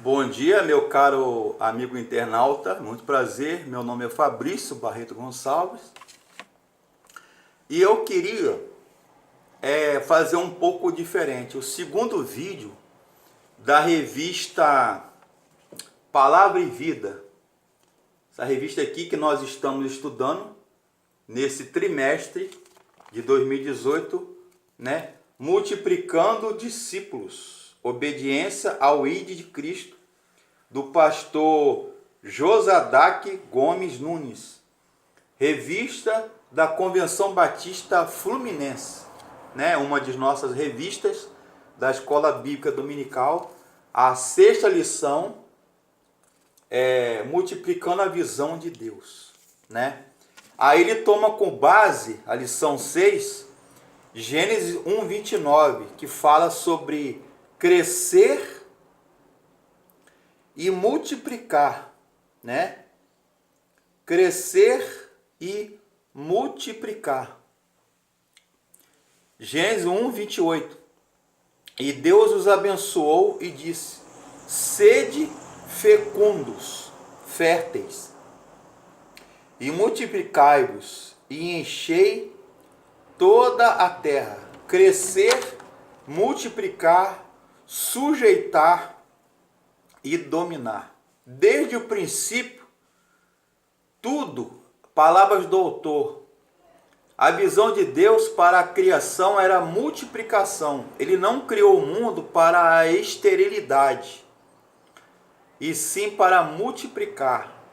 Bom dia, meu caro amigo internauta, muito prazer, meu nome é Fabrício Barreto Gonçalves e eu queria fazer um pouco diferente. O segundo vídeo da revista Palavra e Vida, essa revista aqui que nós estamos estudando nesse trimestre de 2018, né? Multiplicando discípulos, obediência ao ID de Cristo, do pastor Josadaque Gomes Nunes, revista da Convenção Batista Fluminense, né? Uma de nossas revistas da Escola Bíblica Dominical, a sexta lição, multiplicando a visão de Deus, né? Aí ele toma com base a lição 6, Gênesis 1:29, que fala sobre crescer e multiplicar, né? Crescer e multiplicar. Gênesis 1:28. E Deus os abençoou e disse: sede fecundos, férteis, e multiplicai-vos, e enchei toda a terra. Crescer, multiplicar, sujeitar e dominar. Desde o princípio, tudo, palavras do autor, a visão de Deus para a criação era multiplicação. Ele não criou o mundo para a esterilidade, e sim para multiplicar,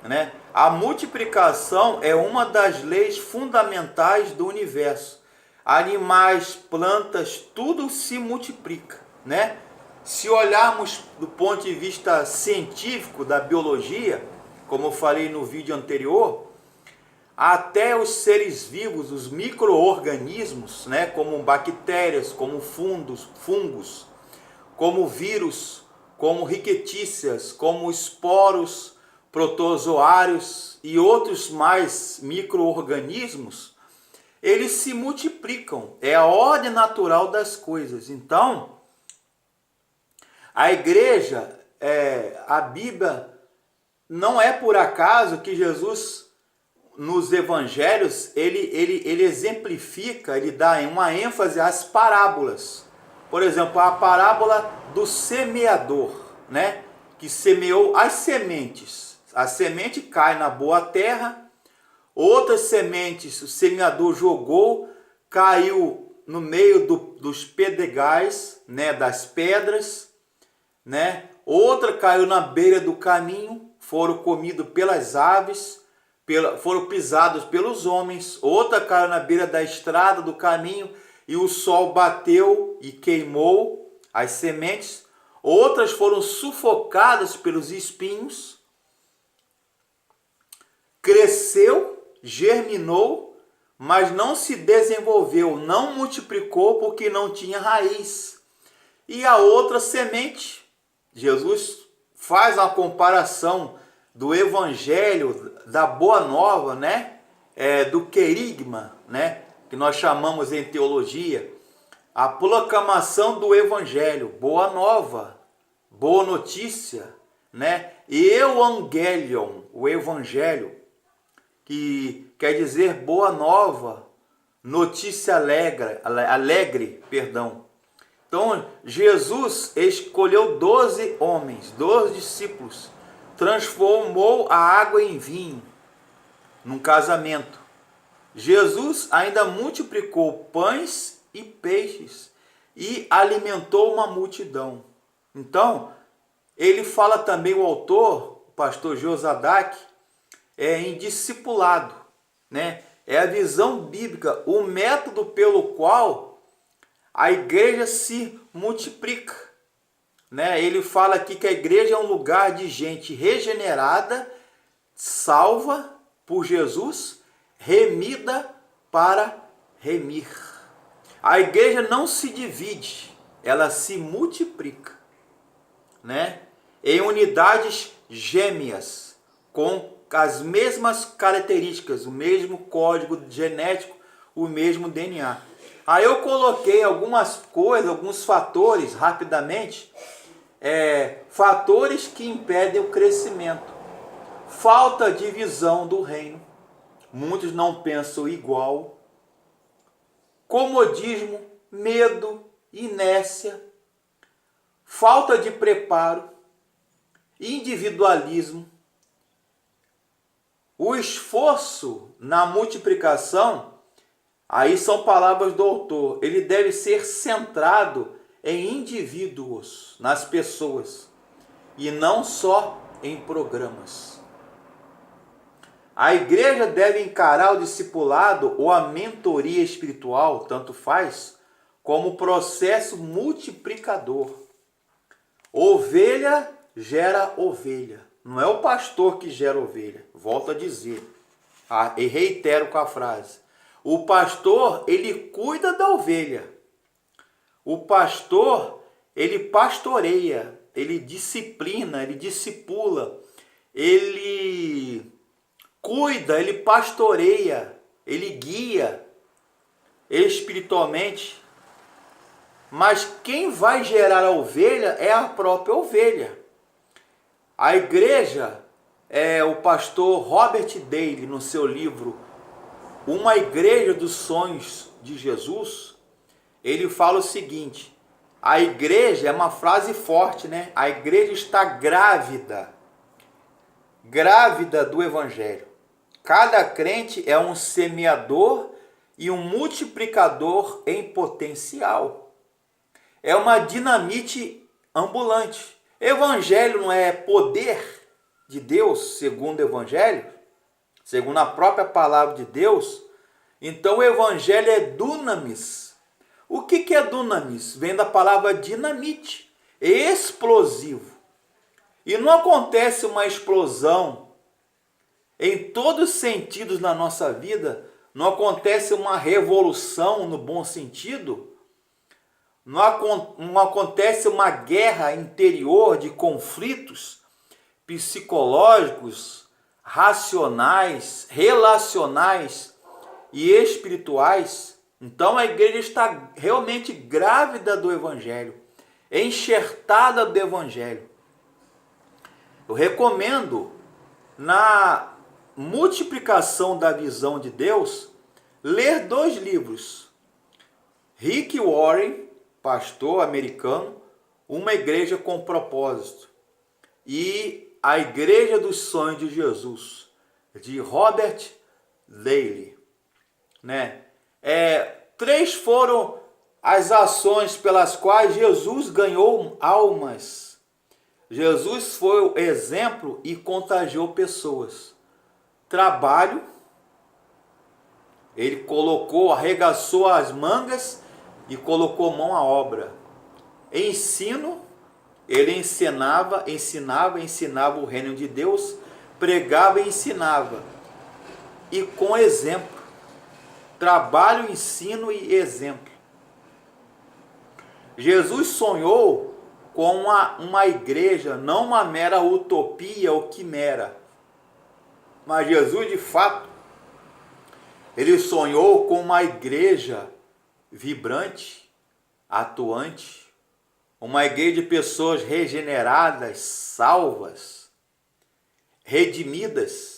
né? A multiplicação é uma das leis fundamentais do universo. Animais, plantas, tudo se multiplica, né? Se olharmos do ponto de vista científico da biologia, como eu falei no vídeo anterior, até os seres vivos, os micro-organismos, né, como bactérias, como fungos, como vírus, como ricketícias, como esporos, protozoários e outros mais micro-organismos, eles se multiplicam. É a ordem natural das coisas. Então, a igreja, a Bíblia, não é por acaso que Jesus, nos evangelhos, ele exemplifica, ele dá uma ênfase às parábolas. Por exemplo, a parábola do semeador, né? Que semeou as sementes. A semente cai na boa terra, outras sementes o semeador jogou, caiu no meio dos pedregais, né? Das pedras, né? Outra caiu na beira do caminho, foram comidos pelas aves, foram pisados pelos homens. Outra caiu na beira da estrada, do caminho, e o sol bateu e queimou as sementes. Outras foram sufocadas pelos espinhos. Cresceu, germinou, mas não se desenvolveu, não multiplicou porque não tinha raiz. E a outra semente, Jesus faz uma comparação do evangelho, da boa nova, né? Do querigma, né? Que nós chamamos em teologia, a proclamação do evangelho, boa nova, boa notícia, né? Evangelion, o evangelho, que quer dizer boa nova, notícia alegre, perdão. Então, Jesus escolheu 12 homens, 12 discípulos, transformou a água em vinho, num casamento. Jesus ainda multiplicou pães e peixes e alimentou uma multidão. Então, ele fala também, o autor, o pastor Josadaque, em discipulado, né? É a visão bíblica, o método pelo qual a igreja se multiplica, né? Ele fala aqui que a igreja é um lugar de gente regenerada, salva por Jesus, remida para remir. A igreja não se divide, ela se multiplica, né? Em unidades gêmeas, com as mesmas características, o mesmo código genético, o mesmo DNA. Aí eu coloquei algumas coisas, alguns fatores, rapidamente, Fatores que impedem o crescimento. Falta de visão do reino. Muitos não pensam igual. Comodismo, medo, inércia. Falta de preparo. Individualismo. O esforço na multiplicação, aí são palavras do autor, ele deve ser centrado em indivíduos, nas pessoas, e não só em programas. A igreja deve encarar o discipulado ou a mentoria espiritual, tanto faz, como processo multiplicador. Ovelha gera ovelha. Não é o pastor que gera ovelha. Volto a dizer. E reitero com a frase. O pastor, ele cuida da ovelha. O pastor, ele pastoreia, ele disciplina, ele discipula, ele cuida, ele pastoreia, ele guia espiritualmente. Mas quem vai gerar a ovelha é a própria ovelha. A igreja, o pastor Robert Daly, no seu livro Uma Igreja dos Sonhos de Jesus, ele fala o seguinte: a igreja, é uma frase forte, né? A igreja está grávida do evangelho. Cada crente é um semeador e um multiplicador em potencial. É uma dinamite ambulante. Evangelho não é poder de Deus, segundo o Evangelho, segundo a própria palavra de Deus. Então o Evangelho é dunamis. O que é dunamis? Vem da palavra dinamite, explosivo. E não acontece uma explosão em todos os sentidos na nossa vida, não acontece uma revolução no bom sentido, não acontece uma guerra interior de conflitos psicológicos, racionais, relacionais e espirituais. Então a igreja está realmente grávida do evangelho, enxertada do evangelho. Eu recomendo, na multiplicação da visão de Deus, ler 2 livros. Rick Warren, pastor americano, Uma Igreja com Propósito, e A Igreja dos Sonhos de Jesus, de Robert Daly, né? 3 foram as ações pelas quais Jesus ganhou almas. Jesus foi o exemplo e contagiou pessoas. Trabalho, ele arregaçou as mangas e colocou mão à obra. Ensino, ele ensinava o reino de Deus, pregava e ensinava. E com exemplo. Trabalho, ensino e exemplo. Jesus sonhou com uma igreja, não uma mera utopia ou quimera. Mas Jesus, de fato, ele sonhou com uma igreja vibrante, atuante, uma igreja de pessoas regeneradas, salvas, redimidas,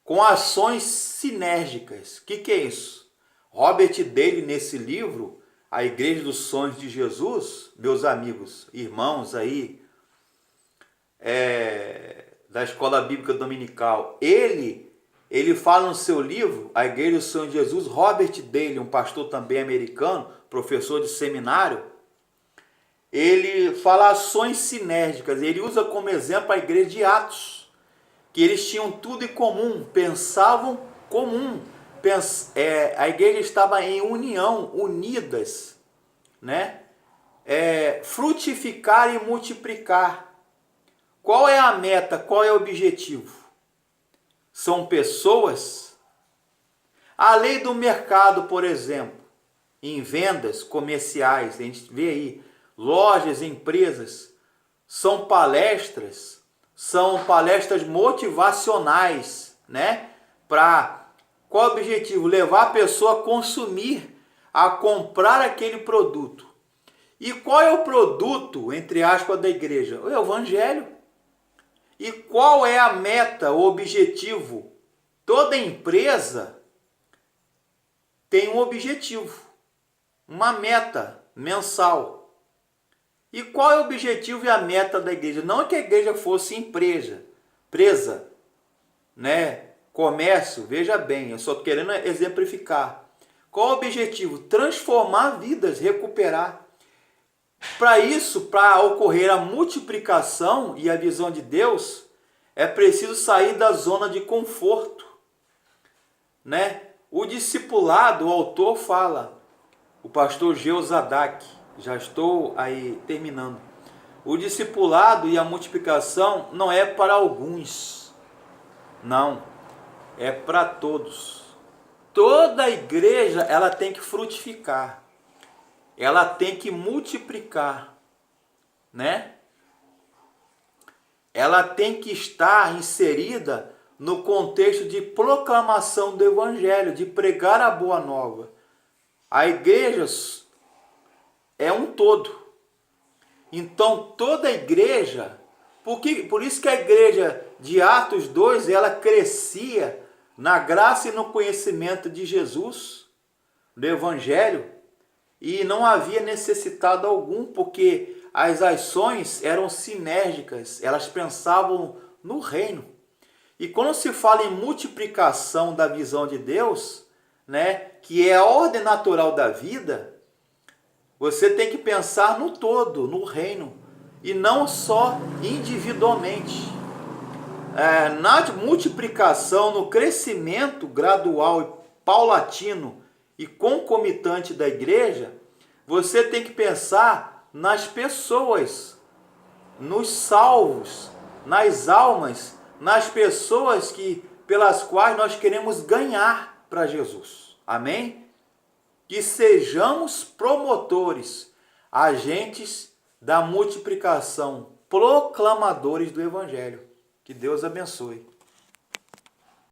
com ações sinérgicas. O que é isso? Robert Daly, nesse livro, A Igreja dos Sonhos de Jesus, meus amigos, irmãos aí, da Escola Bíblica Dominical, ele fala no seu livro, A Igreja dos Sonhos de Jesus, Robert Daly, um pastor também americano, professor de seminário, ele fala ações sinérgicas, ele usa como exemplo a igreja de Atos, que eles tinham tudo em comum, pensavam comum, a igreja estava em união, unidas, né? Frutificar e multiplicar. Qual é a meta? Qual é o objetivo? São pessoas. A lei do mercado, por exemplo, em vendas comerciais, a gente vê aí, lojas, empresas, são palestras motivacionais, né? Qual o objetivo? Levar a pessoa a consumir, a comprar aquele produto. E qual é o produto, entre aspas, da igreja? O Evangelho. E qual é a meta, o objetivo? Toda empresa tem um objetivo, uma meta mensal. E qual é o objetivo e a meta da igreja? Não que a igreja fosse empresa, né? Comércio, veja bem, eu só estou querendo exemplificar. Qual o objetivo? Transformar vidas, recuperar. Para isso, para ocorrer a multiplicação e a visão de Deus, é preciso sair da zona de conforto, né? O discipulado, o autor fala, o pastor Geuzadak, já estou aí terminando. O discipulado e a multiplicação não é para alguns, não, é para todos. Toda igreja, ela tem que frutificar, ela tem que multiplicar, né? Ela tem que estar inserida no contexto de proclamação do Evangelho, de pregar a boa nova. A igreja é um todo. Então, toda a igreja, por isso que a igreja de Atos 2, ela crescia na graça e no conhecimento de Jesus, do Evangelho, e não havia necessitado algum, porque as ações eram sinérgicas, elas pensavam no reino. E quando se fala em multiplicação da visão de Deus, né, que é a ordem natural da vida, você tem que pensar no todo, no reino, e não só individualmente. Na multiplicação, no crescimento gradual e paulatino e concomitante da igreja, você tem que pensar nas pessoas, nos salvos, nas almas, nas pessoas pelas quais nós queremos ganhar para Jesus. Amém? Que sejamos promotores, agentes da multiplicação, proclamadores do Evangelho. Que Deus abençoe.